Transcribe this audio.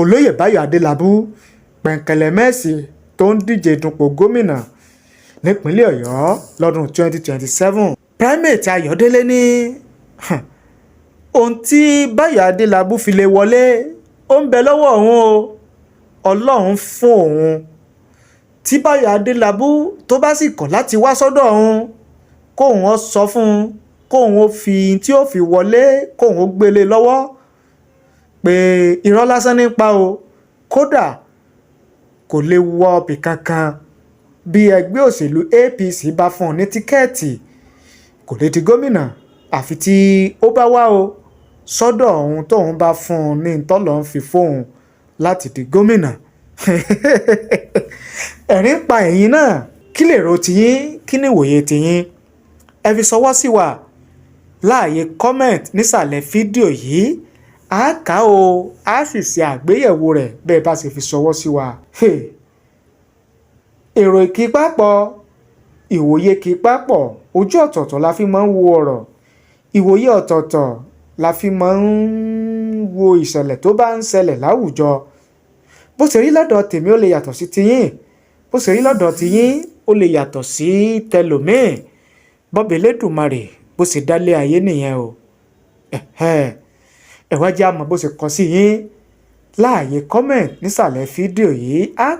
olóyè Báyọ̀ Adélábù pẹ̀ǹkẹ̀lẹ̀ mẹ́sì tó ń díje dupò gómìnà nípínlẹ̀ Ọ̀yọ́ lọ́dún 2027. Primate Ayọ̀délé ní ohun tí Báyọ̀ Adélábù fi lè wọlé ó ń bẹ lọ́wọ́ òun o, Ọlọ́run fún òun. Tí Báyọ̀ Adélábù tó bá sì kọ̀ láti wá sọ́dọ̀ òun, kóun ó sọ fún un, kóun ó fi tí ó fi wọlé kóun ó gbélé lọ́wọ́ pé irọ́ lásán nípa o, kódà kò lè wọ ọbì kankan. Bí ẹgbẹ́ òṣèlú APC bá fún un ní tíkẹ́ẹ̀tì kò lè di gómìnà àfi tí ó bá wá o sọ́dọ̀ òun tóun bá fún un ní tọ́lọ́ ń fi fóun láti di gómìnà. Ẹ̀rín pa ẹ̀yin náà, kí lè ro tiyín, kí ni ìwòye tiyín? Ẹ fi ṣọwọ́ sí wa láàyè comment nísàlẹ̀ fídíò yìí, a kà o, a sì ṣe àgbéyẹ̀wò rẹ̀ bẹ́ẹ̀ bá ṣe fi ṣọwọ́ sí wa. Èrò kì í papọ̀, ìwòye kì í papọ̀, ojú ọ̀tọ̀ọ̀tọ̀ la fi máa ń wo ọ̀rọ̀, ìwòye ọ̀tọ̀ọ̀tọ̀ la fi máa ń wo ìṣẹ̀lẹ̀ tó bá ń ṣẹlẹ̀ láwùjọ. Bó ṣe rí lọ́dọ̀ tèmi ó lè yàtọ̀ sí tiyín, bó ṣe rí lọ́dọ̀ tiyín ó lè yàtọ̀ sí tẹlòmíì. Bọ́ba Elédùmarè bó ṣe dálé ayé nìyẹn o. Ẹ wá jẹ́ á mọ̀ bó ṣe kọ sí yín láàyè comment nísàlẹ̀ fídíò yìí.